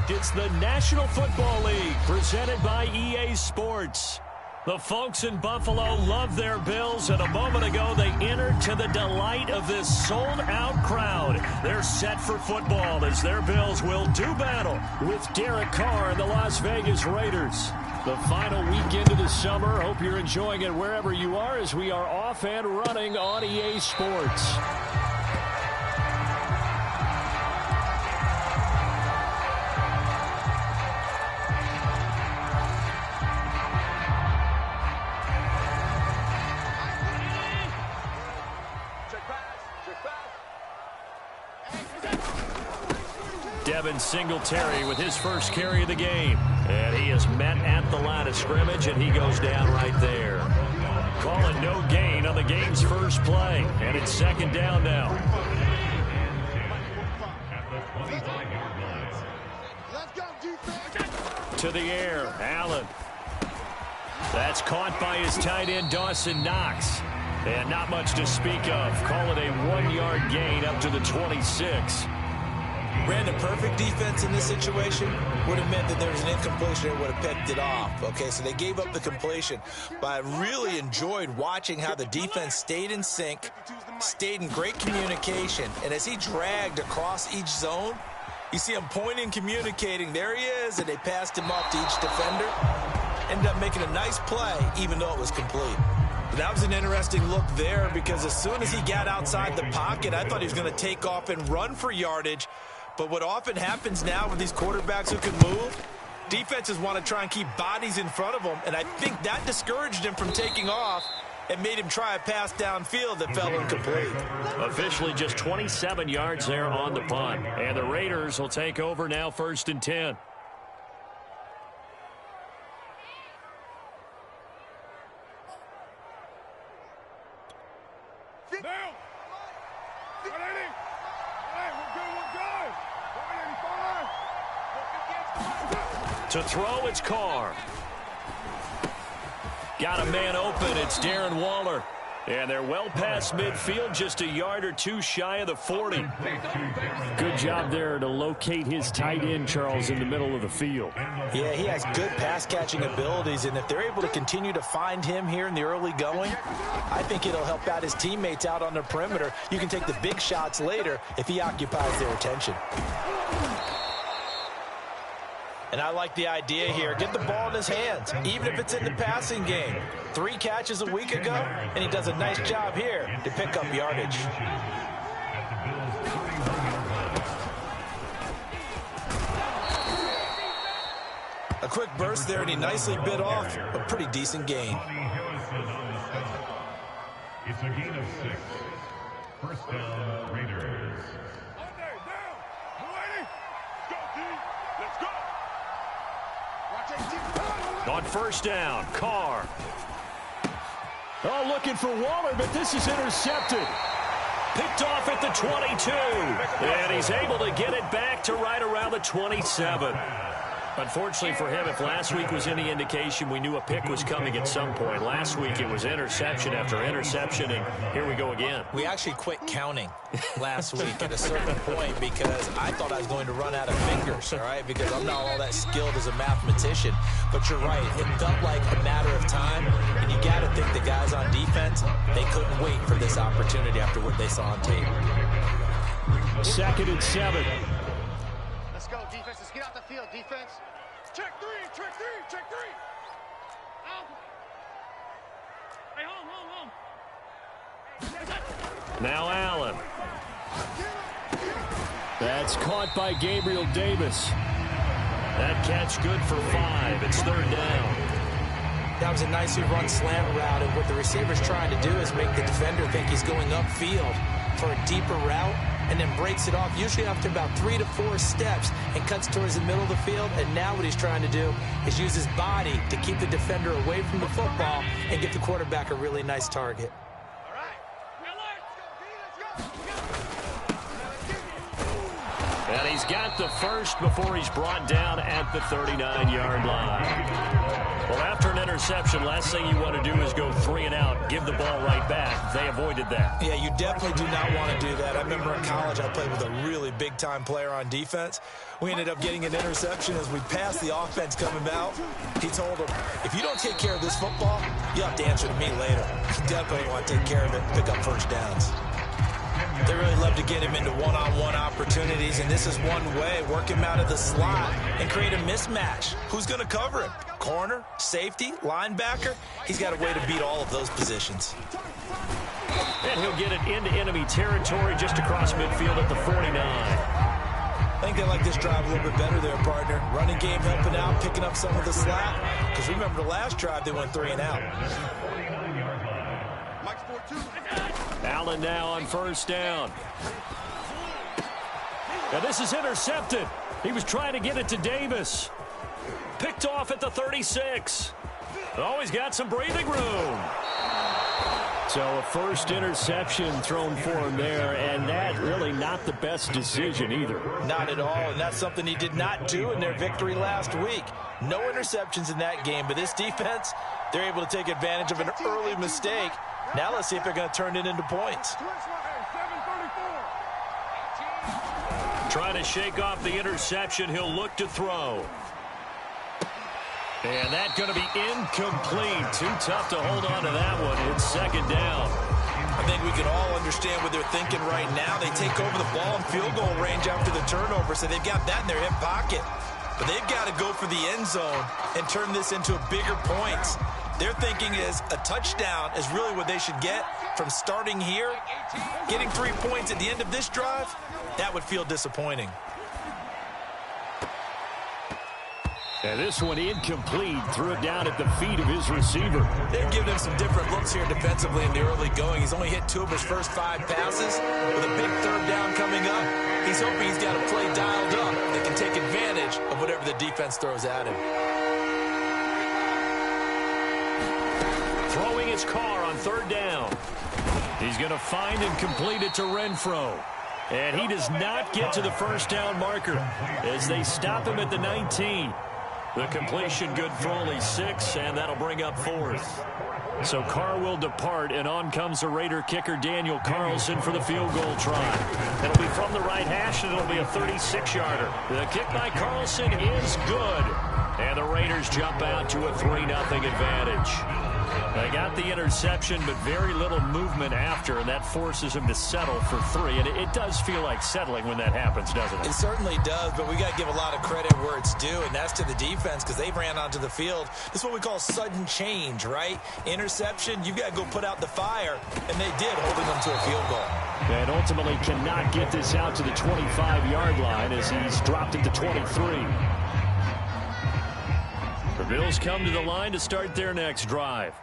fact, it's the National Football League presented by EA Sports. The folks in Buffalo love their Bills, and a moment ago they entered to the delight of this sold-out crowd. They're set for football as their Bills will do battle with Derek Carr and the Las Vegas Raiders. The final weekend of the summer. Hope you're enjoying it wherever you are as we are off and running on EA Sports. Devin Singletary with his first carry of the game. And he is met at the line of scrimmage, and he goes down right there. Calling no gain on the game's first play. And it's second down now. To the air, Allen. That's caught by his tight end, Dawson Knox. And not much to speak of. Call it a 1-yard gain up to the 26. Ran the perfect defense in this situation. Would have meant that there was an incompletion and would have picked it off. Okay, so they gave up the completion. But I really enjoyed watching how the defense stayed in sync, stayed in great communication. And as he dragged across each zone, you see him pointing, communicating. There he is, and they passed him off to each defender. Ended up making a nice play, even though it was complete. But that was an interesting look there because as soon as he got outside the pocket, I thought he was going to take off and run for yardage. But what often happens now with these quarterbacks who can move, defenses want to try and keep bodies in front of them, and I think that discouraged him from taking off and made him try a pass downfield that fell incomplete. Officially just 27 yards there on the punt. And the Raiders will take over now, 1st and 10. To throw, it's Carr. Got a man open. It's Darren Waller. And they're well past midfield, just a yard or two shy of the 40. Good job there to locate his tight end, Charles, in the middle of the field. Yeah, he has good pass-catching abilities, and if they're able to continue to find him here in the early going, I think it'll help out his teammates out on the perimeter. You can take the big shots later if he occupies their attention. And I like the idea here. Get the ball in his hands, even if it's in the passing game. 3 catches a week ago, and he does a nice job here to pick up yardage. A quick burst there, and he nicely bit off a pretty decent gain. It's a gain of 6. First down, Raiders. On first down, Carr. Oh, looking for Waller, but this is intercepted. Picked off at the 22. And he's able to get it back to right around the 27. Unfortunately for him, if last week was any indication, we knew a pick was coming at some point. Last week it was interception after interception, and here we go again. We actually quit counting last week at a certain point because I thought I was going to run out of fingers, all right, because I'm not all that skilled as a mathematician. But you're right, it felt like a matter of time, and you got to think the guys on defense, they couldn't wait for this opportunity after what they saw on tape. 2nd and 7. Let's go, defense. Let's get out the field, defense. Check 3, check 3, check 3. Out. Hey, home. Now Allen. That's caught by Gabriel Davis. That catch good for 5. It's 3rd down. That was a nicely run slant route, and what the receiver's trying to do is make the defender think he's going upfield for a deeper route, and then breaks it off, usually after about 3 to 4 steps, and cuts towards the middle of the field. And now what he's trying to do is use his body to keep the defender away from the football and give the quarterback a really nice target. All right. And he's got the first before he's brought down at the 39-yard line. Well, after an interception, last thing you want to do is go 3 and out, give the ball right back. They avoided that. Yeah, you definitely do not want to do that. I remember in college I played with a really big-time player on defense. We ended up getting an interception as we passed the offense coming out. He told him, if you don't take care of this football, you have to answer to me later. You definitely want to take care of it and pick up first downs. They really love to get him into one-on-one opportunities, and this is one way, work him out of the slot and create a mismatch. Who's going to cover him? Corner, safety, linebacker? He's got a way to beat all of those positions. And he'll get it into enemy territory just across midfield at the 49. I think they like this drive a little bit better there, partner. Running game helping out, picking up some of the slack. Because remember the last drive, they went 3 and out. Allen now on first down. And this is intercepted. He was trying to get it to Davis. Picked off at the 36. Oh, he's got some breathing room. So a first interception thrown for him there, and that really not the best decision either. Not at all, and that's something he did not do in their victory last week. No interceptions in that game, but this defense, they're able to take advantage of an early mistake. Now let's see if they're going to turn it into points. Trying to shake off the interception, he'll look to throw. And that's going to be incomplete. Too tough to hold on to that one. It's second down. I think we can all understand what they're thinking right now. They take over the ball in field goal range after the turnover, so they've got that in their hip pocket. But they've got to go for the end zone and turn this into bigger points. Their thinking is a touchdown is really what they should get from starting here. Getting 3 points at the end of this drive, that would feel disappointing. And this one incomplete. Threw it down at the feet of his receiver. They've given him some different looks here defensively in the early going. He's only hit 2 of his first 5 passes. With a big third down coming up, he's hoping he's got a play dialed up that can take advantage of whatever the defense throws at him. Throwing his car on third down. He's going to find and complete it to Renfro. And he does not get to the first down marker as they stop him at the 19. The completion good for only 6, and that'll bring up 4th. So Carr will depart, and on comes the Raider kicker Daniel Carlson for the field goal try. It'll be from the right hash, and it'll be a 36-yarder. The kick by Carlson is good. And the Raiders jump out to a 3-0 advantage. They got the interception, but very little movement after, and that forces him to settle for 3. And it does feel like settling when that happens, doesn't it? It certainly does, but we got to give a lot of credit where it's due, and that's to the defense because they ran onto the field. This is what we call sudden change, right? Interception, you've got to go put out the fire, and they did, holding them to a field goal. And ultimately cannot get this out to the 25-yard line as he's dropped it to 23. The Bills come to the line to start their next drive.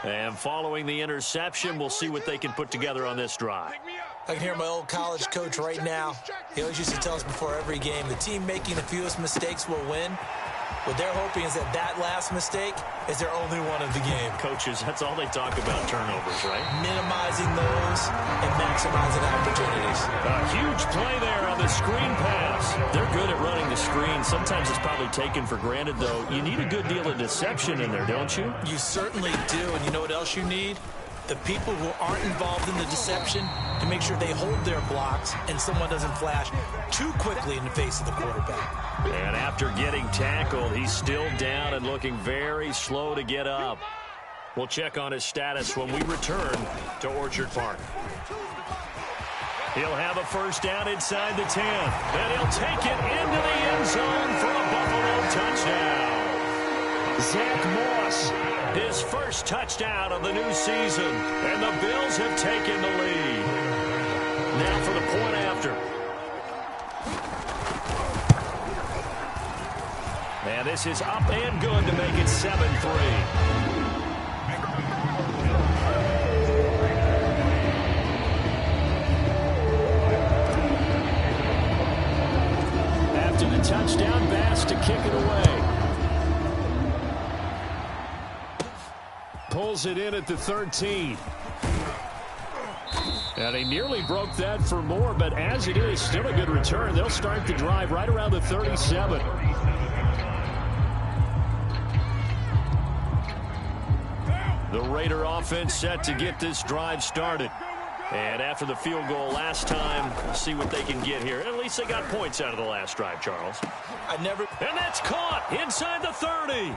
And following the interception, we'll see what they can put together on this drive. I can hear my old college coach right now. He always used to tell us before every game, the team making the fewest mistakes will win. What they're hoping is that last mistake is their only one of the game. Coaches, that's all they talk about, turnovers, right? Minimizing those and maximizing opportunities. A huge play there on the screen pass. They're good at running the screen. Sometimes it's probably taken for granted, though. You need a good deal of deception in there, don't you? You certainly do, and you know what else you need? The people who aren't involved in the deception to make sure they hold their blocks and someone doesn't flash too quickly in the face of the quarterback. And after getting tackled, he's still down and looking very slow to get up. We'll check on his status when we return to Orchard Park. He'll have a first down inside the 10. And he'll take it into the end zone for a Buffalo touchdown. Zach Moss, his first touchdown of the new season. And the Bills have taken the lead. Now for the point after. And this is up and good to make it 7-3. After the touchdown, Bass to kick it away. Pulls it in at the 13. And he nearly broke that for more, but as it is, still a good return. They'll start the drive right around the 37. The Raider offense set to get this drive started. And after the field goal last time, we'll see what they can get here. At least they got points out of the last drive, Charles. And that's caught inside the 30.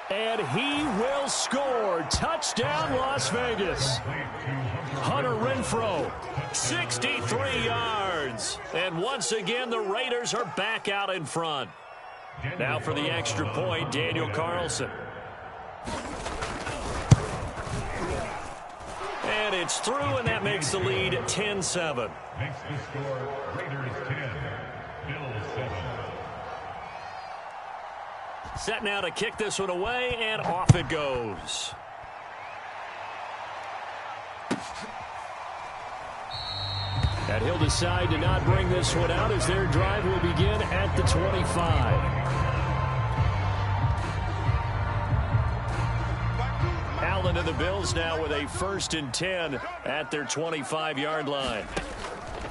And he will score. Touchdown, Las Vegas. Hunter Renfrow, 63 yards. And once again, the Raiders are back out in front. Now for the extra point, Daniel Carlson. And it's through, and that makes the lead 10-7. Makes the score Raiders 10, Bills 7. Set now to kick this one away, and off it goes. And he'll decide to not bring this one out as their drive will begin at the 25. Allen and the Bills now with a 1st and 10 at their 25-yard line.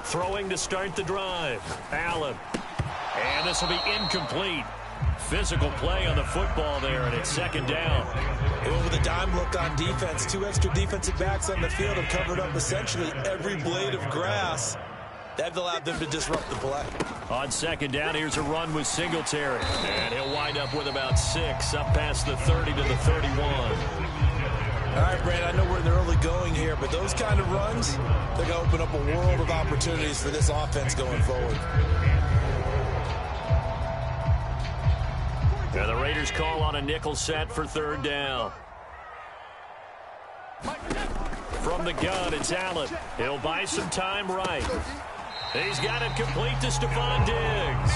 Throwing to start the drive. Allen. And this will be incomplete. Physical play on the football there, and it's 2nd down. They went with a dime look on defense. 2 extra defensive backs on the field have covered up essentially every blade of grass. That allowed them to disrupt the play. On 2nd down, here's a run with Singletary. And he'll wind up with about 6 up past the 30 to the 31. All right, Brandon, I know we're in the early going here, but those kind of runs, they're going to open up a world of opportunities for this offense going forward. Now the Raiders call on a nickel set for 3rd down. From the gun, it's Allen. He'll buy some time right. He's got it complete to Stephon Diggs.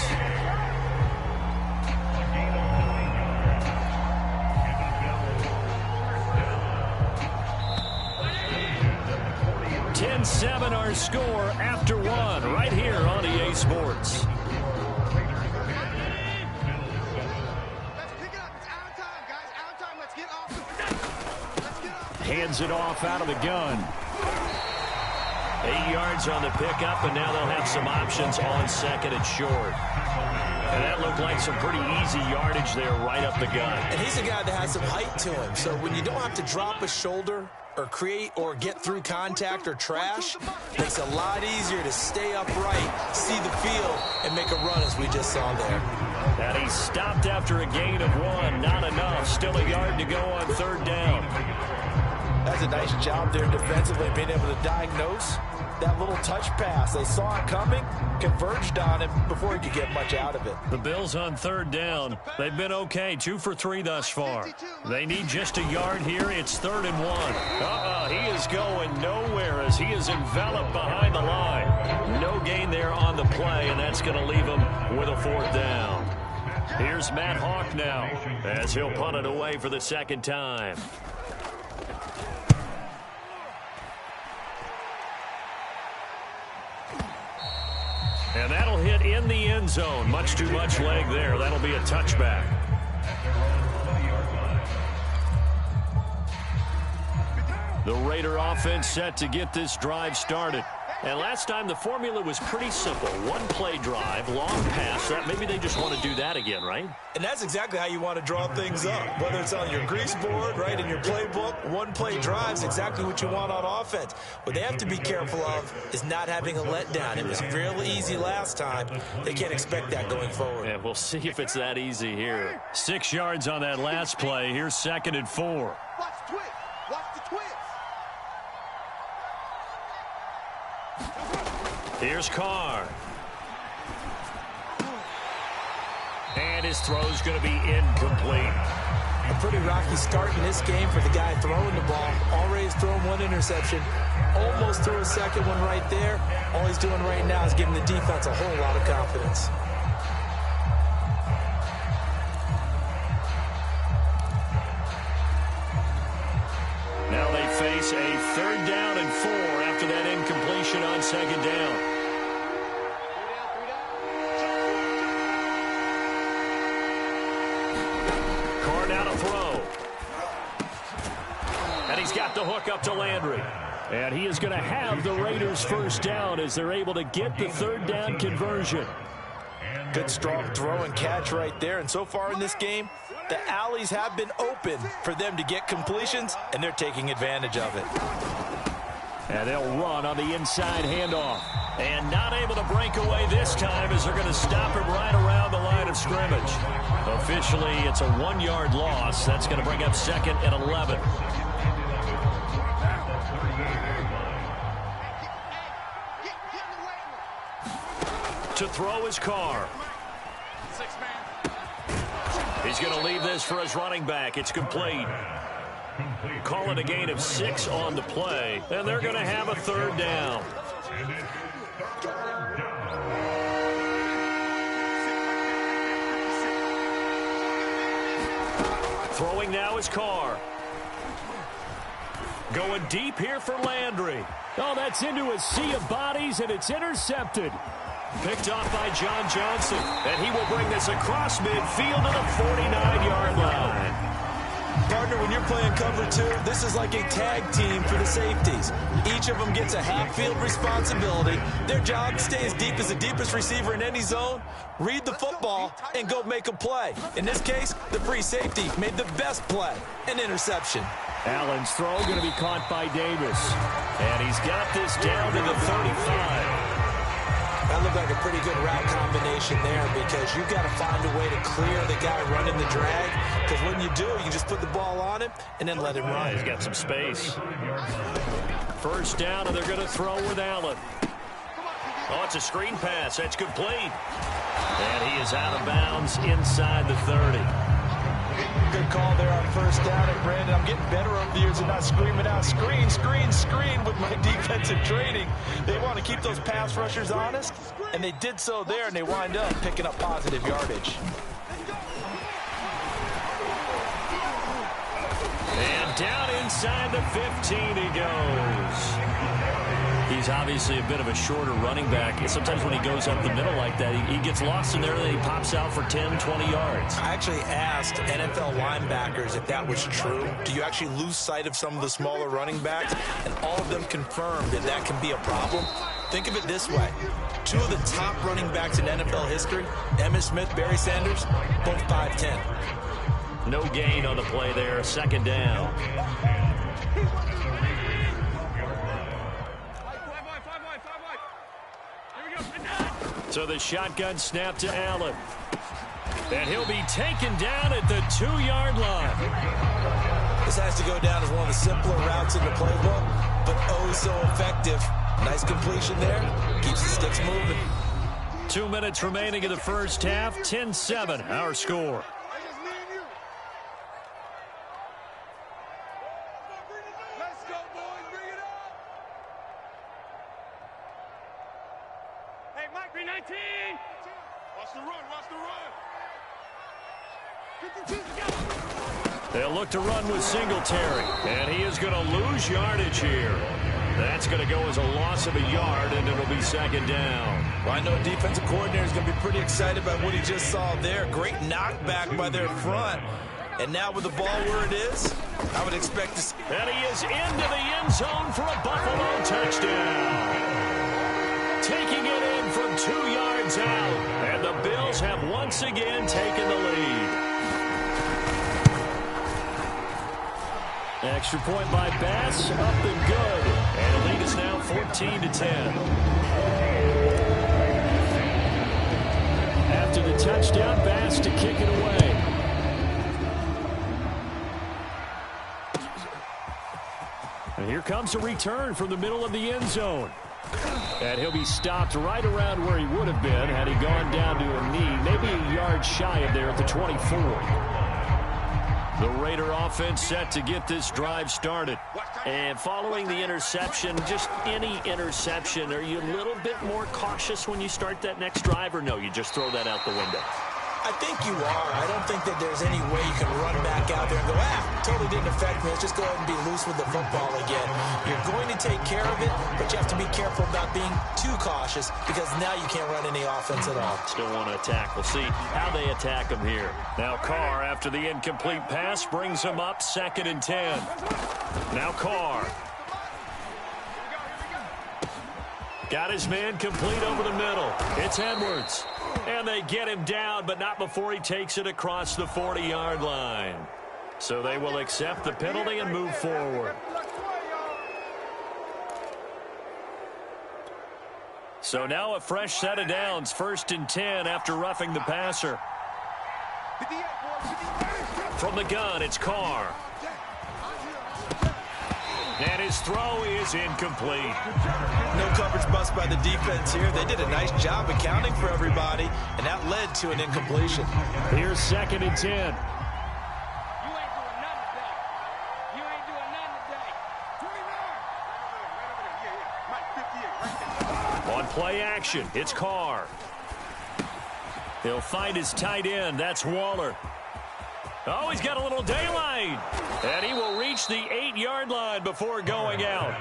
$10-7 our score after 1 right here on EA Sports. Hands it off out of the gun. 8 yards on the pickup, and now they'll have some options on 2nd and short. And that looked like some pretty easy yardage there right up the gut. And he's a guy that has some height to him, so when you don't have to drop a shoulder or create or get through contact or trash, it makes it a lot easier to stay upright, see the field, and make a run as we just saw there. And he stopped after a gain of 1. Not enough. Still a yard to go on 3rd down. That's a nice job there defensively, being able to diagnose that little touch pass. They saw it coming, converged on him before he could get much out of it. The Bills on 3rd down. They've been okay, 2 for 3 thus far. They need just a yard here. It's 3rd and 1. He is going nowhere as he is enveloped behind the line. No gain there on the play, and that's going to leave him with a 4th down. Here's Matt Hawk now as he'll punt it away for the 2nd time. And that'll hit in the end zone. Much too much leg there. That'll be a touchback. The Raider offense set to get this drive started. And last time the formula was pretty simple. 1-play drive, long pass. That maybe they just want to do that again, right? And that's exactly how you want to draw things up. Whether it's on your grease board, right, in your playbook, 1-play drives exactly what you want on offense. What they have to be careful of is not having a letdown. It was fairly easy last time. They can't expect that going forward. And we'll see if it's that easy here. 6 yards on that last play. Here's 2nd and 4. Watch the twist. Watch the twist. Here's Carr. And his throw's going to be incomplete. A pretty rocky start in this game for the guy throwing the ball. Already has thrown 1 interception. Almost threw a 2nd one right there. All he's doing right now is giving the defense a whole lot of confidence. Now they face a 3rd down and 4 after that incompletion on 2nd down. Carr now to throw. And he's got the hook up to Landry. And he is going to have the Raiders' 1st down as they're able to get the 3rd down conversion. Good strong throw and catch right there. And so far in this game, The alleys have been open for them to get completions, and they're taking advantage of it. And they'll run on the inside handoff. And not able to break away this time as they're going to stop him right around the line of scrimmage. Officially, it's a 1-yard loss. That's going to bring up 2nd and 11. To throw his car. He's going to leave this for his running back. It's complete. Call it a gain of 6 on the play, and they're going to have a 3rd down. Throwing now is Carr. Going deep here for Landry. Oh, that's into a sea of bodies, and it's intercepted. Picked off by John Johnson, and he will bring this across midfield to the 49-yard line. Partner, when you're playing cover 2, this is like a tag team for the safeties. Each of them gets a half-field responsibility. Their job, stay as deep as the deepest receiver in any zone, read the football, and go make a play. In this case, the free safety made the best play, an interception. Allen's throw going to be caught by Davis. And he's got this down to the 35. That looked like a pretty good route combination there because you've got to find a way to clear the guy running the drag, because when you do, you just put the ball on him and then let him run. He's got some space. 1st down, and they're going to throw with Allen. Oh, it's a screen pass. That's complete. And he is out of bounds inside the 30. Good call there on 1st down. And Brandon, I'm getting better over the years and not screaming out screen, screen, screen with my defensive training. They want to keep those pass rushers honest, and they did so there, and they wind up picking up positive yardage. And down inside the 15 he goes. He's obviously a bit of a shorter running back. Sometimes when he goes up the middle like that, he gets lost in there and then he pops out for 10, 20 yards. I actually asked NFL linebackers if that was true. Do you actually lose sight of some of the smaller running backs? And all of them confirmed that that can be a problem. Think of it this way. 2 of the top running backs in NFL history, Emmitt Smith, Barry Sanders, both 5'10". No gain on the play there. 2nd down. So the shotgun snap to Allen. And he'll be taken down at the 2-yard line. This has to go down as one of the simpler routes in the playbook, but oh so effective. Nice completion there. Keeps the sticks moving. 2 minutes remaining in the 1st half. 10-7, our score. They'll look to run with Singletary, and he is going to lose yardage here. That's going to go as a loss of a yard, and it'll be 2nd down. Well, I know a defensive coordinator is going to be pretty excited about what he just saw there. Great knockback by their front. And now with the ball where it is, I would expect to see. And he is into the end zone for a Buffalo touchdown. Taking it in from 2 yards out. And the Bills have once again taken the lead. Extra point by Bass, up and good. And the lead is now 14-10. After the touchdown, Bass to kick it away. And here comes a return from the middle of the end zone. And he'll be stopped right around where he would have been had he gone down to a knee, maybe a yard shy of there at the 24. The Raider offense set to get this drive started. And following the interception, just any interception, are you a little bit more cautious when you start that next drive, or no, you just throw that out the window? I think you are. I don't think that there's any way you can run back out there and go, totally didn't affect me. Let's just go ahead and be loose with the football again. You're going to take care of it, but you have to be careful about being too cautious because now you can't run any offense at all. Still want to attack. We'll see how they attack him here. Now Carr, after the incomplete pass, brings him up 2nd and 10. Now Carr. Got his man complete over the middle. It's Edwards. And they get him down, but not before he takes it across the 40-yard line. So they will accept the penalty and move forward. So now a fresh set of downs, 1st and 10 after roughing the passer. From the gun, it's Carr. And his throw is incomplete. No coverage bust by the defense here. They did a nice job accounting for everybody, and that led to an incompletion. Here's 2nd and 10. On play action, it's Carr. He'll find his tight end. That's Waller. Oh, he's got a little daylight. And he will reach the 8-yard line before going out.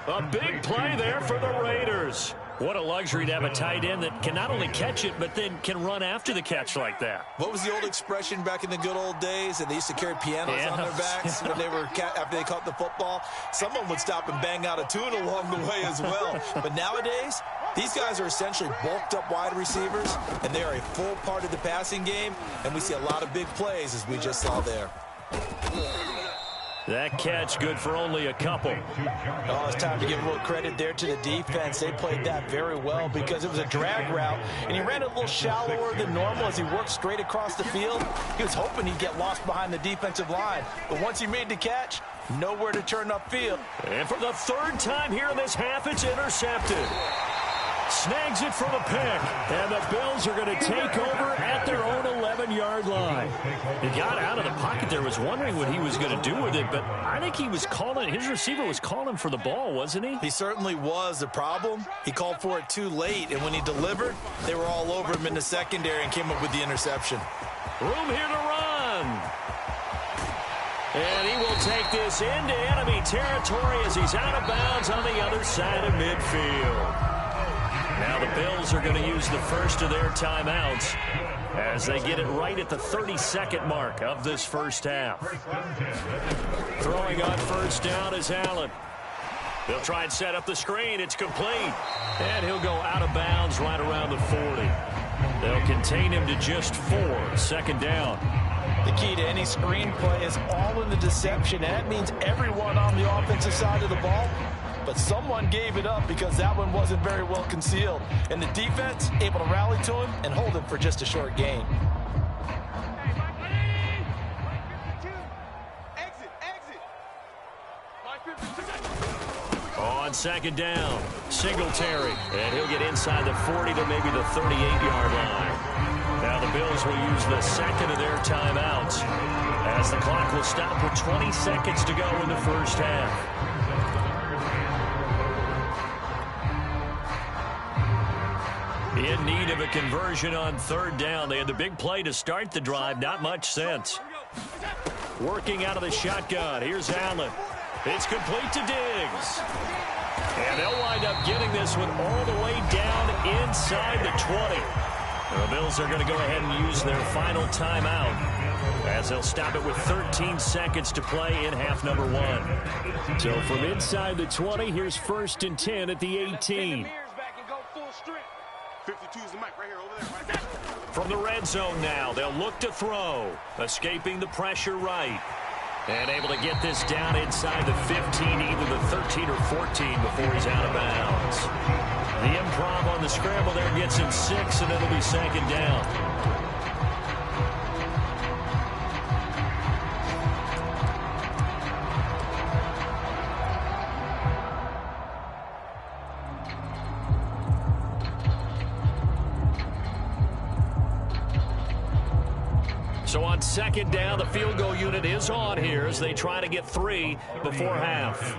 A big play there for the Raiders. What a luxury to have a tight end that can not only catch it, but then can run after the catch like that. What was the old expression back in the good old days? And they used to carry pianos on their backs when they were after they caught the football. Someone would stop and bang out a tune along the way as well. But nowadays, these guys are essentially bulked up wide receivers, and they are a full part of the passing game, and we see a lot of big plays as we just saw there. That catch good for only a couple. Oh, it's time to give a little credit there to the defense. They played that very well because it was a drag route, and he ran a little shallower than normal as he worked straight across the field. He was hoping he'd get lost behind the defensive line, but once he made the catch, nowhere to turn upfield. And for the 3rd time here in this half, it's intercepted. Snags it from a pick, and the Bills are going to take over at their own 11-yard line. He got out of the pocket there, was wondering what he was going to do with it, but I think he was calling, his receiver was calling for the ball, wasn't he? He certainly was. The problem, he called for it too late, and when he delivered, they were all over him in the secondary and came up with the interception. Room here to run. And he will take this into enemy territory as he's out of bounds on the other side of midfield. Now the Bills are going to use the first of their timeouts as they get it right at the 32nd mark of this first half. Throwing on 1st down is Allen. They'll try and set up the screen. It's complete. And he'll go out of bounds right around the 40. They'll contain him to just 4. 2nd down. The key to any screen play is all in the deception, and that means everyone on the offensive side of the ball. But someone gave it up because that one wasn't very well concealed. And the defense able to rally to him and hold him for just a short gain. On 2nd down, Singletary. And he'll get inside the 40 to maybe the 38-yard line. Now the Bills will use the 2nd of their timeouts as the clock will stop with 20 seconds to go in the first half. In need of a conversion on 3rd down. They had the big play to start the drive. Not much sense. Working out of the shotgun. Here's Allen. It's complete to Diggs. And they'll wind up getting this one all the way down inside the 20. The Bills are going to go ahead and use their final timeout as they'll stop it with 13 seconds to play in half number 1. So from inside the 20, here's 1st and 10 at the 18. 52's the mic right here, over there, right there. From the red zone now, they'll look to throw. Escaping the pressure right. And able to get this down inside the 15, either the 13 or 14 before he's out of bounds. The improv on the scramble there gets him 6, and it'll be 2nd down. So on 2nd down, the field goal unit is on here as they try to get 3 before half.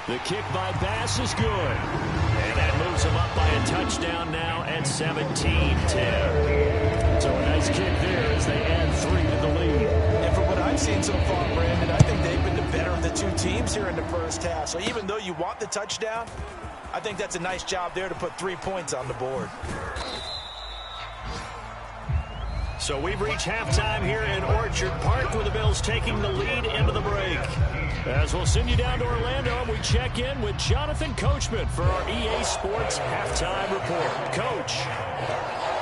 The kick by Bass is good. And that moves them up by a touchdown now at 17-10. So a nice kick there as they add 3 to the lead. And for what I've seen so far, Brandon, I think they've been the better of the 2 teams here in the first half. So even though you want the touchdown, I think that's a nice job there to put 3 points on the board. So we've reached halftime here in Orchard Park with the Bills taking the lead into the break. As we'll send you down to Orlando and we check in with Jonathan Coachman for our EA Sports halftime report. Coach,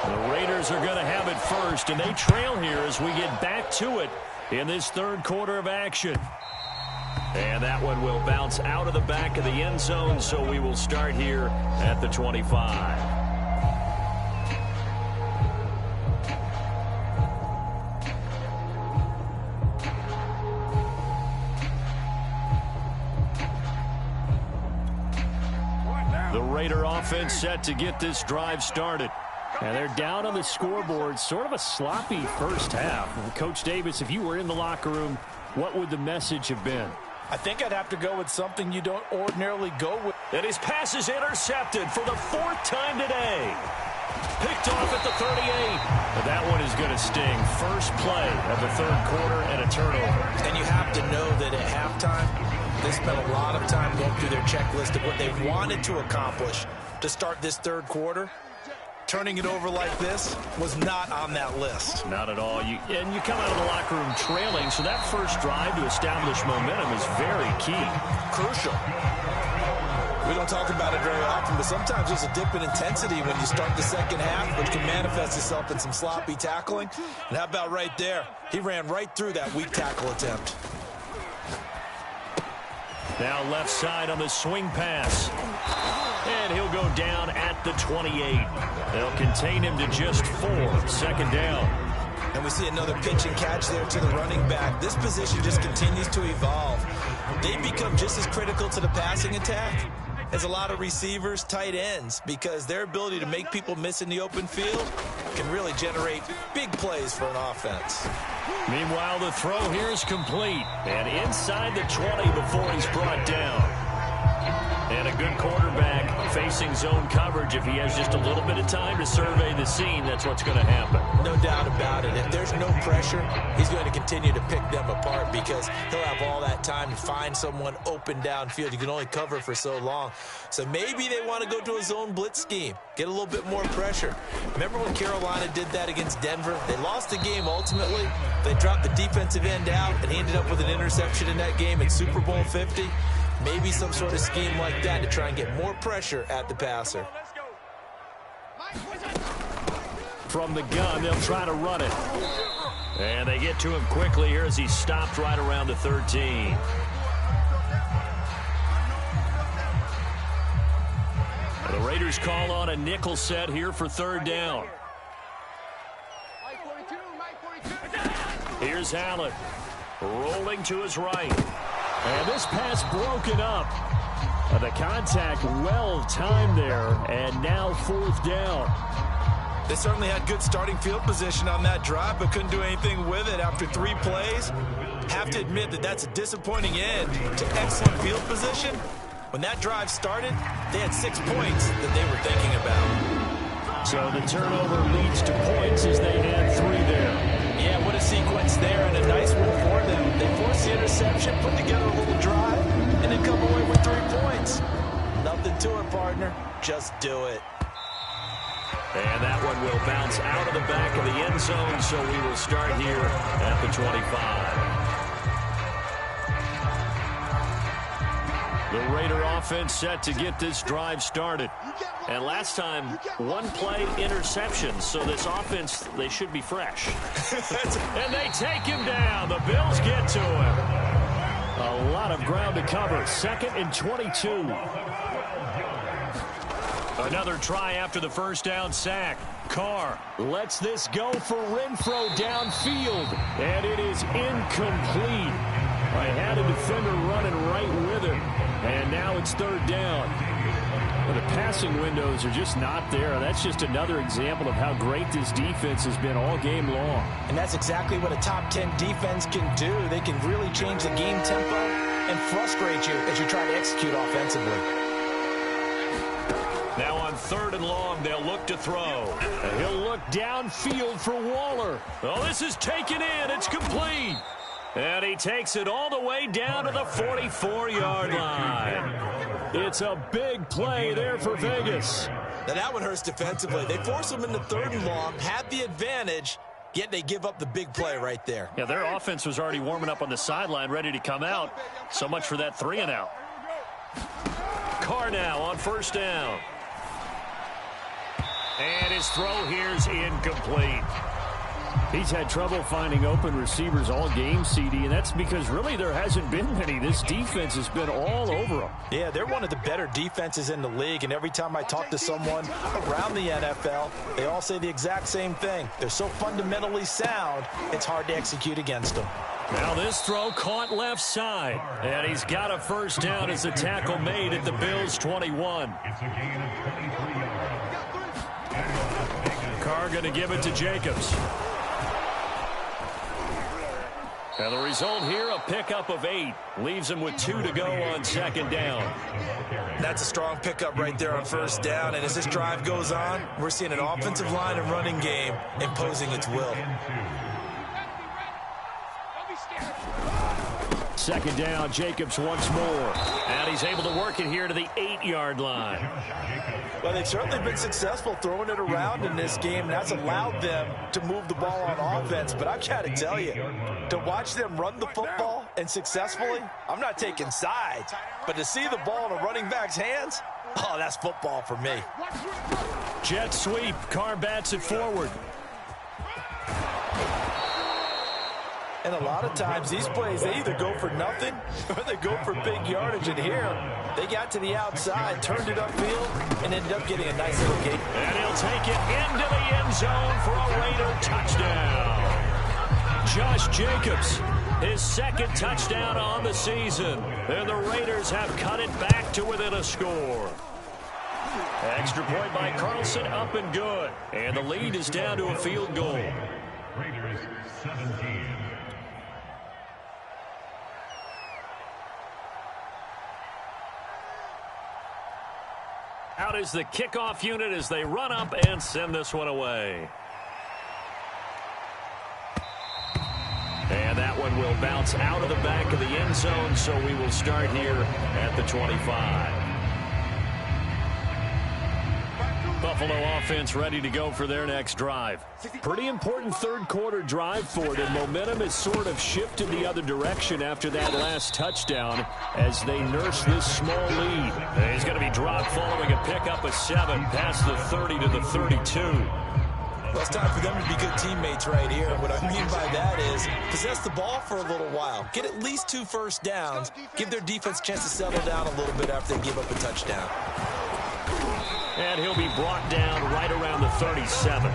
the Raiders are going to have it first, and they trail here as we get back to it in this third quarter of action. And that one will bounce out of the back of the end zone, so we will start here at the 25. The Raider offense set to get this drive started. And they're down on the scoreboard. Sort of a sloppy first half. Coach Davis, if you were in the locker room, what would the message have been? I think I'd have to go with something you don't ordinarily go with. And his pass is intercepted for the fourth time today. Picked off at the 38. But that one is going to sting. First play of the third quarter and a turnover. And you have to know that at halftime, they spent a lot of time going through their checklist of what they wanted to accomplish to start this third quarter. Turning it over like this was not on that list. Not at all. You come out of the locker room trailing, so that first drive to establish momentum is very key. Crucial. We don't talk about it very often, but sometimes there's a dip in intensity when you start the second half, which can manifest itself in some sloppy tackling. And how about right there? He ran right through that weak tackle attempt. Now left side on the swing pass. And he'll go down at the 28. They'll contain him to just 4. Second down. And we see another pitch and catch there to the running back. This position just continues to evolve. They become just as critical to the passing attack as a lot of receivers, tight ends, because their ability to make people miss in the open field can really generate big plays for an offense. Meanwhile, the throw here is complete. And inside the 20 before he's brought down. And a good quarterback facing zone coverage. If he has just a little bit of time to survey the scene, that's what's going to happen. No doubt about it. If there's no pressure, he's going to continue to pick them apart because he'll have all that time to find someone open downfield. You can only cover for so long. So maybe they want to go to a zone blitz scheme, get a little bit more pressure. Remember when Carolina did that against Denver? They lost the game ultimately. They dropped the defensive end out, and he ended up with an interception in that game in Super Bowl 50. Maybe some sort of scheme like that to try and get more pressure at the passer. From the gun, they'll try to run it. And they get to him quickly here as he stopped right around the 13. The Raiders call on a nickel set here for third down. Here's Allen. Rolling to his right. And this pass broken up. The contact well timed there. And now fourth down. They certainly had good starting field position on that drive, but couldn't do anything with it after 3 plays. Have to admit that that's a disappointing end to excellent field position. When that drive started, they had 6 points that they were thinking about. So the turnover leads to points as they had 3 there. Yeah, what a sequence there, and a nice one for them. They forced the interception, put together a little drive, and then come away with 3 points. Nothing to it, partner. Just do it. And that one will bounce out of the back of the end zone, so we will start here at the 25. The Raider offense set to get this drive started. And last time, 1 play interception. So this offense, they should be fresh. And they take him down. The Bills get to him. A lot of ground to cover. 2nd and 22. Another try after the first down sack. Carr lets this go for Renfro downfield. And it is incomplete. I had a defender running right with him. And now it's third down. Well, the passing windows are just not there. That's just another example of how great this defense has been all game long. And that's exactly what a top 10 defense can do. They can really change the game tempo and frustrate you as you try to execute offensively. Now on 3rd and long, they'll look to throw. And he'll look downfield for Waller. Oh, this is taken in. It's complete. And he takes it all the way down to the 44-yard line. It's a big play there for Vegas. Now that one hurts defensively. They force him into 3rd and long, have the advantage, yet they give up the big play right there. Yeah, their offense was already warming up on the sideline, ready to come out. So much for that 3-and-out. Carr now on first down. And his throw here is incomplete. He's had trouble finding open receivers all game, CD, and that's because really there hasn't been many. This defense has been all over them. Yeah, they're one of the better defenses in the league, and every time I talk to someone around the NFL, they all say the exact same thing. They're so fundamentally sound, it's hard to execute against them. Now this throw caught left side, and he's got a first down as the tackle made at the Bills' 21. It's a gain of 23 yards. Carr going to give it to Jacobs. And the result here, a pickup of 8. Leaves him with 2 to go on second down. That's a strong pickup right there on first down. And as this drive goes on, we're seeing an offensive line and running game imposing its will. Second down, Jacobs once more. And he's able to work it here to the 8-yard line. Well, they've certainly been successful throwing it around in this game, and that's allowed them to move the ball on offense. But I've got to tell you, to watch them run the football and successfully, I'm not taking sides, but to see the ball in a running back's hands, oh, that's football for me. Jet sweep, Carr bats it forward. And a lot of times these plays, they either go for nothing or they go for big yardage. And here, they got to the outside, turned it upfield, and ended up getting a nice little gain. And he'll take it into the end zone for a Raider touchdown. Josh Jacobs, his second touchdown on the season. And the Raiders have cut it back to within a score. Extra point by Carlson, up and good. And the lead is down to a field goal. Raiders 17. Out is the kickoff unit as they run up and send this one away. And that one will bounce out of the back of the end zone, so we will start here at the 25. Buffalo offense ready to go for their next drive. Pretty important third quarter drive for it, and momentum has sort of shifted the other direction after that last touchdown as they nurse this small lead. And he's going to be dropped following a pickup of 7 past the 30 to the 32. Well, it's time for them to be good teammates right here. What I mean by that is possess the ball for a little while. Get at least 2 first downs. Give their defense a chance to settle down a little bit after they give up a touchdown. And he'll be brought down right around the 37.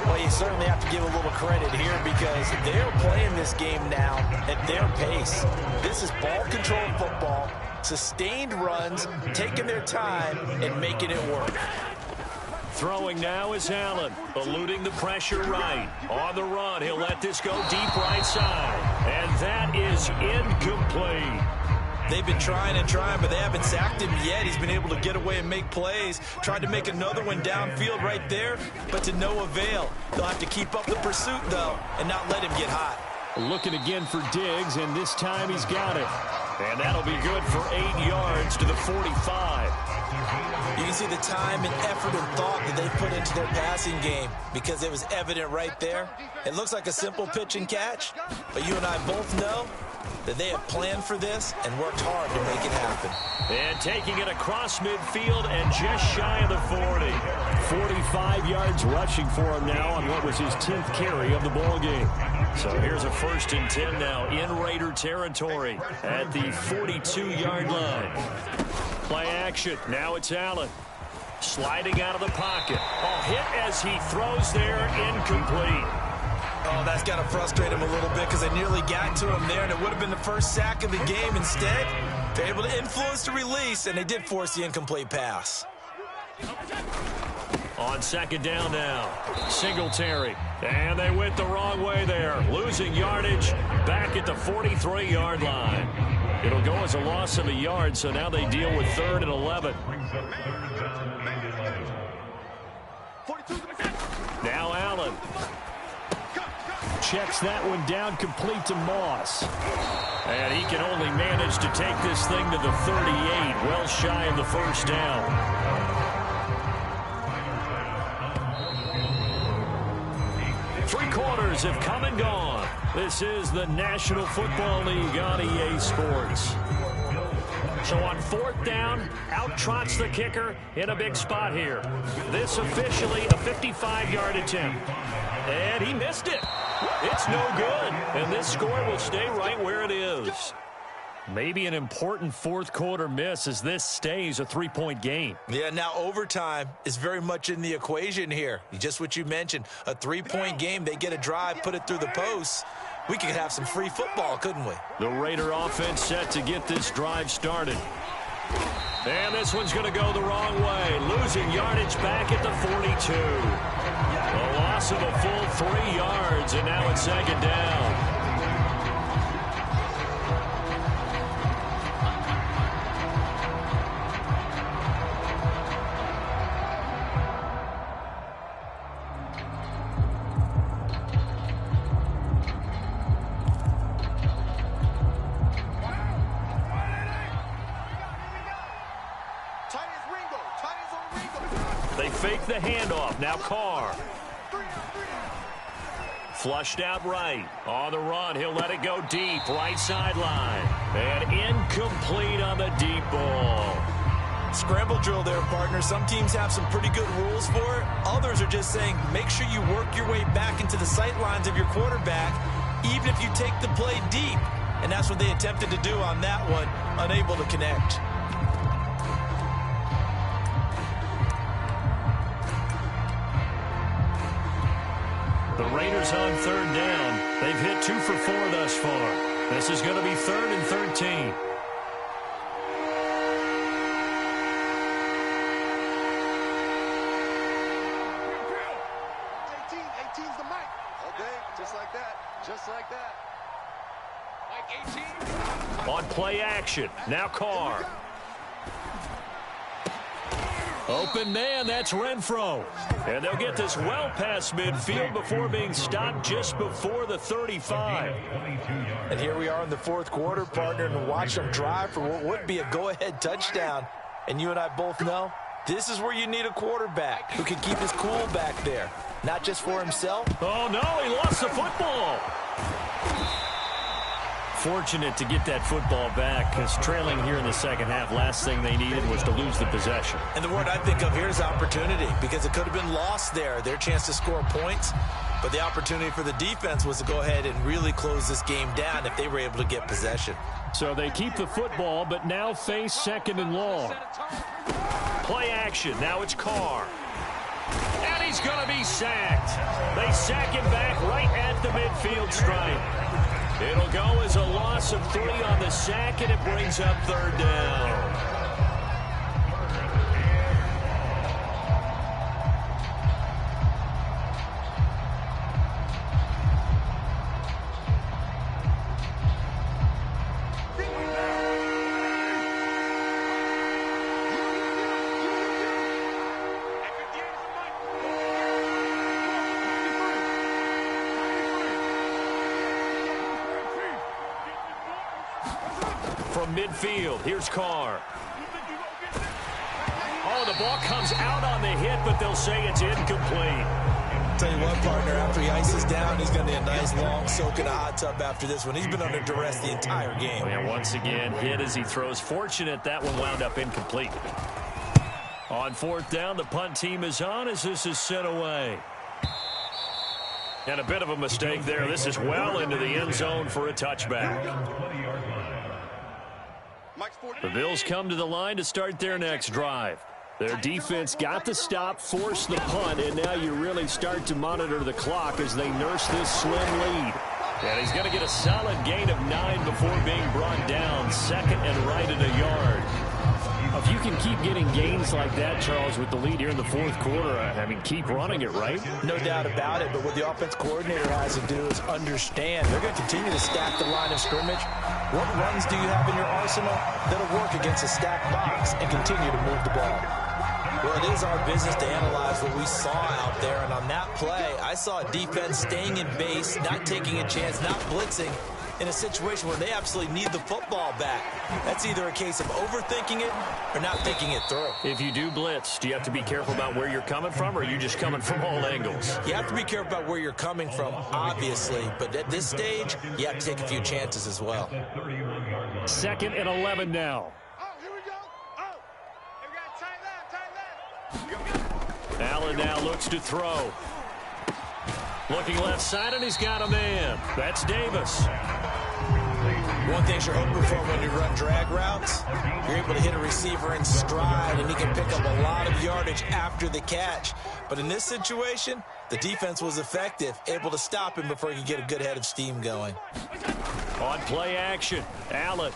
Well, you certainly have to give a little credit here because they're playing this game now at their pace. This is ball control football, sustained runs, taking their time, and making it work. Throwing now is Allen, eluding the pressure right. On the run, he'll let this go deep right side. And that is incomplete. They've been trying and trying, but they haven't sacked him yet. He's been able to get away and make plays. Tried to make another one downfield right there, but to no avail. They'll have to keep up the pursuit, though, and not let him get hot. Looking again for Diggs, and this time he's got it. And that'll be good for 8 yards to the 45. You can see the time and effort and thought that they put into their passing game because it was evident right there. It looks like a simple pitch and catch, but you and I both know that they have planned for this and worked hard to make it happen. And taking it across midfield and just shy of the 40. 45 yards rushing for him now on what was his 10th carry of the ball game. So here's a 1st and 10 now in Raider territory at the 42-yard line. Play action. Now it's Allen. Sliding out of the pocket. A hit as he throws there, incomplete. Oh, that's got to frustrate him a little bit because they nearly got to him there, and it would have been the first sack of the game. Instead, they're able to influence the release, and they did force the incomplete pass. On second down now, Singletary. And they went the wrong way there. Losing yardage back at the 43-yard line. It'll go as a loss of a yard, so now they deal with 3rd and 11. Now Allen. Checks that one down, complete to Moss. And he can only manage to take this thing to the 38, well shy of the first down. Three quarters have come and gone. This is the National Football League on EA Sports. So on fourth down, out trots the kicker in a big spot here. This officially a 55-yard attempt. And he missed it. It's no good. And this score will stay right where it is. Maybe an important fourth quarter miss as this stays a three-point game. Yeah, now overtime is very much in the equation here. Just what you mentioned, a three-point game. They get a drive, put it through the posts. We could have some free football, couldn't we? The Raider offense set to get this drive started. And this one's going to go the wrong way. Losing yardage back at the 42. A loss of a full 3 yards, and now it's second down. They fake the handoff. Now Carr. Flushed out right. On the run, he'll let it go deep. Right sideline. And incomplete on the deep ball. Scramble drill there, partner. Some teams have some pretty good rules for it. Others are just saying, make sure you work your way back into the sight lines of your quarterback, even if you take the play deep. And that's what they attempted to do on that one, unable to connect. The Raiders on third down. They've hit 2 for 4 thus far. This is going to be 3rd and 13. On play action. Now Carr. Open man, that's Renfro. And they'll get this well past midfield before being stopped just before the 35. And here we are in the fourth quarter, partner, and watch them drive for what would be a go-ahead touchdown. And you and I both know this is where you need a quarterback who can keep his cool back there. Not just for himself. Oh, no, he lost the football. Fortunate to get that football back, because trailing here in the second half, last thing they needed was to lose the possession. And the word I think of here is opportunity, because it could have been lost there, their chance to score points. But the opportunity for the defense was to go ahead and really close this game down if they were able to get possession. So they keep the football, but now face second and long. Play action. Now it's Carr. And he's going to be sacked. They sack him back right at the midfield stripe. It'll go as a loss of 3 on the sack, and it brings up third down. From midfield, here's Carr. Oh, the ball comes out on the hit, but they'll say it's incomplete. Tell you what, partner, after he ices down, he's going to need a nice long soak in a hot tub after this one. He's been under duress the entire game. And once again, hit as he throws. Fortunate that one wound up incomplete. On fourth down, the punt team is on as this is sent away. And a bit of a mistake there. This is well into the end zone for a touchback. The Bills come to the line to start their next drive. Their defense got the stop, forced the punt, and now you really start to monitor the clock as they nurse this slim lead. And he's going to get a solid gain of 9 before being brought down. Second and right at a yard. If you can keep getting gains like that, Charles, with the lead here in the fourth quarter, I mean, keep running it, right? No doubt about it, but what the offense coordinator has to do is understand. They're going to continue to stack the line of scrimmage. What runs do you have in your arsenal that'll work against a stacked box and continue to move the ball? Well, it is our business to analyze what we saw out there, and on that play, I saw a defense staying in base, not taking a chance, not blitzing, in a situation where they absolutely need the football back. That's either a case of overthinking it or not thinking it through. If you do blitz, do you have to be careful about where you're coming from, or are you just coming from all angles? You have to be careful about where you're coming from, obviously, but at this stage, you have to take a few chances as well. 2nd and 11 now. Oh, here we go. Oh, we got tight left. Allen now looks to throw. Looking left side, and he's got a man. That's Davis. One thing you're hoping for when you run drag routes, you're able to hit a receiver in stride, and he can pick up a lot of yardage after the catch. But in this situation, the defense was effective, able to stop him before he could get a good head of steam going. On play action, Allen.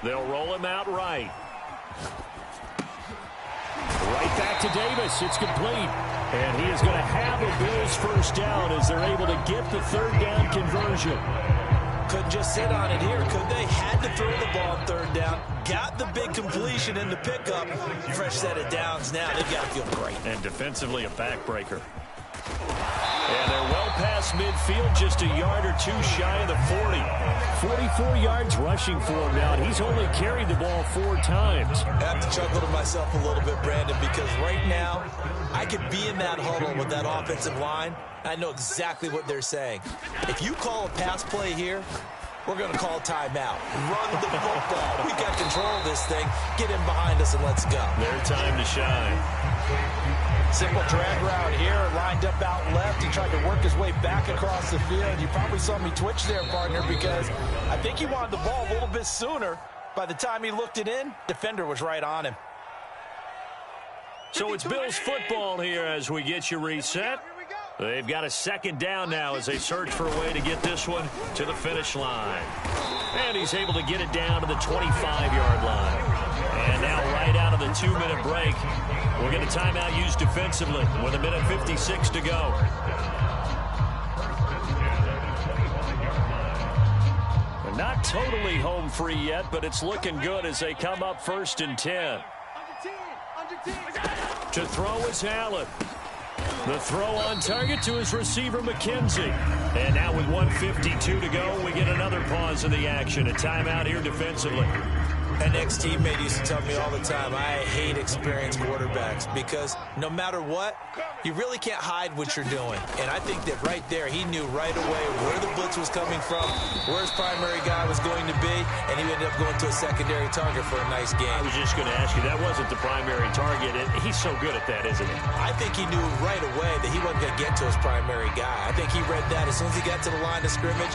They'll roll him out right. Right back to Davis. It's complete. And he is going to have a Bills first down as they're able to get the 3rd down conversion. Couldn't just sit on it here, could they? Had to throw the ball on 3rd down. Got the big completion in the pickup. Fresh set of downs now. They've got to feel great. And defensively, a backbreaker. And they're well past midfield, just a yard or two shy of the 40. 44 yards rushing for him now, and he's only carried the ball 4 times. I have to chuckle to myself a little bit, Brandon, because right now, I could be in that huddle with that offensive line. I know exactly what they're saying. If you call a pass play here, we're going to call timeout. Run the football. We've got control of this thing. Get in behind us and let's go. Their time to shine. Simple drag route here, lined up out left. He tried to work his way back across the field. You probably saw me twitch there, partner, because I think he wanted the ball a little bit sooner. By the time he looked it in, defender was right on him. So it's Bills football here as we get you reset. They've got a 2nd down now as they search for a way to get this one to the finish line. And he's able to get it down to the 25-yard line. And now right out of the 2-minute break, we'll get a timeout used defensively with 1:56 to go. They're not totally home free yet, but it's looking good as they come up 1st and 10. To throw is Allen. The throw on target to his receiver, McKenzie. And now with 1:52 to go, we get another pause in the action. A timeout here defensively. An ex-teammate used to tell me all the time, I hate experienced quarterbacks because no matter what, you really can't hide what you're doing. And I think that right there, he knew right away where the blitz was coming from, where his primary guy was going to be, and he ended up going to a secondary target for a nice game. I was just going to ask you, that wasn't the primary target, and he's so good at that, isn't he? I think he knew right away that he wasn't going to get to his primary guy. I think he read that as soon as he got to the line of scrimmage,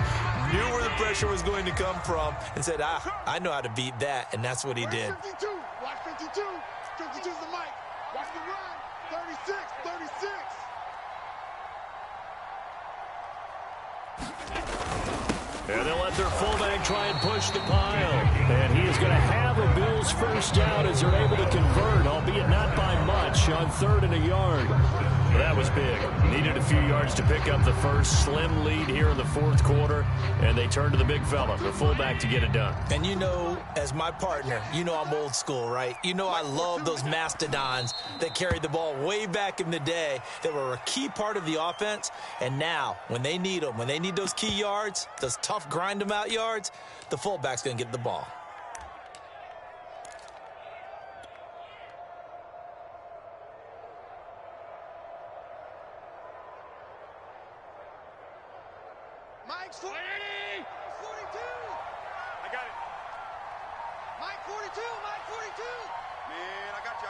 knew where the pressure was going to come from, and said, I know how to beat that. And that's what he did. 52. Watch 52. 52's the mic. Watch the run. 36. 36. And they'll let their fullback try and push the pile. And he is going to have a Bills first down as they're able to convert, albeit not by much, on 3rd and a yard. Well, that was big. Needed a few yards to pick up the first. Slim lead here in the 4th quarter. And they turn to the big fella, the fullback, to get it done. And you know, as my partner, you know I'm old school, right? You know I love those mastodons that carried the ball way back in the day that were a key part of the offense. And now, when they need them, when they need those key yards, those tough grind-them-out yards, the fullback's going to get the ball. Mike's 42. I got it. Mike 42. Mike 42. Man, I got you.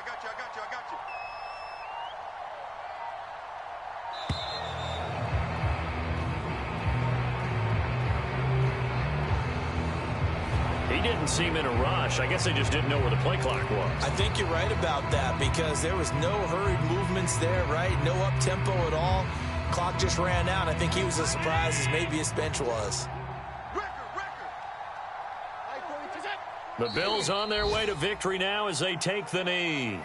He didn't seem in a rush. I guess they just didn't know where the play clock was. I think you're right about that because there was no hurried movements there, right? No up-tempo at all. Clock just ran out. I think he was as surprised as maybe his bench was. The Bills on their way to victory now as they take the knee.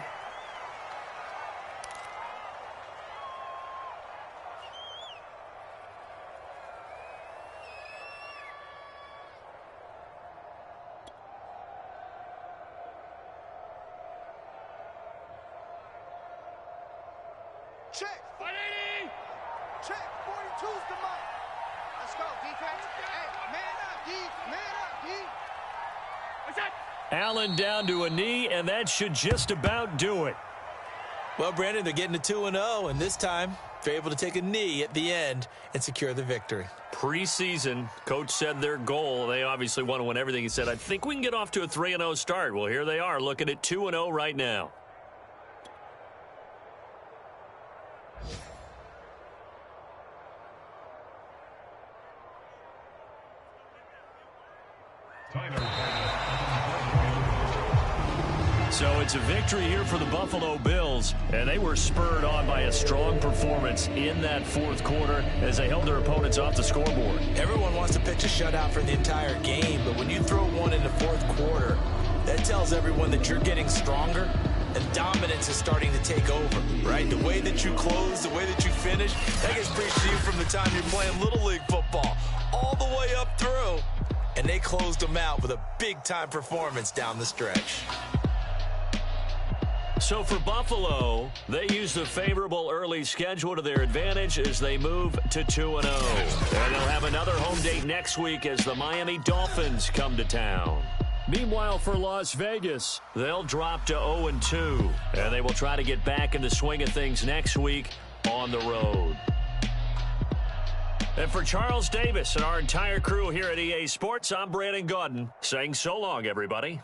Check. 180. Check. 42's the mic. Let's go, defense. Hey, man up. Allen down to a knee, and that should just about do it. Well, Brandon, they're getting to 2-0, and this time they're able to take a knee at the end and secure the victory. Preseason, coach said their goal, they obviously want to win everything. He said, I think we can get off to a 3-0 start. Well, here they are looking at 2-0 right now. So it's a victory here for the Buffalo Bills, and they were spurred on by a strong performance in that fourth quarter as they held their opponents off the scoreboard. Everyone wants to pitch a shutout for the entire game, but when you throw one in the fourth quarter, that tells everyone that you're getting stronger and dominance is starting to take over, right? The way that you close, the way that you finish, that gets preached to you from the time you're playing Little League football all the way up through, and they closed them out with a big-time performance down the stretch. So for Buffalo, they use the favorable early schedule to their advantage as they move to 2-0. And they'll have another home date next week as the Miami Dolphins come to town. Meanwhile, for Las Vegas, they'll drop to 0-2, and they will try to get back in the swing of things next week on the road. And for Charles Davis and our entire crew here at EA Sports, I'm Brandon Gaudin saying so long, everybody.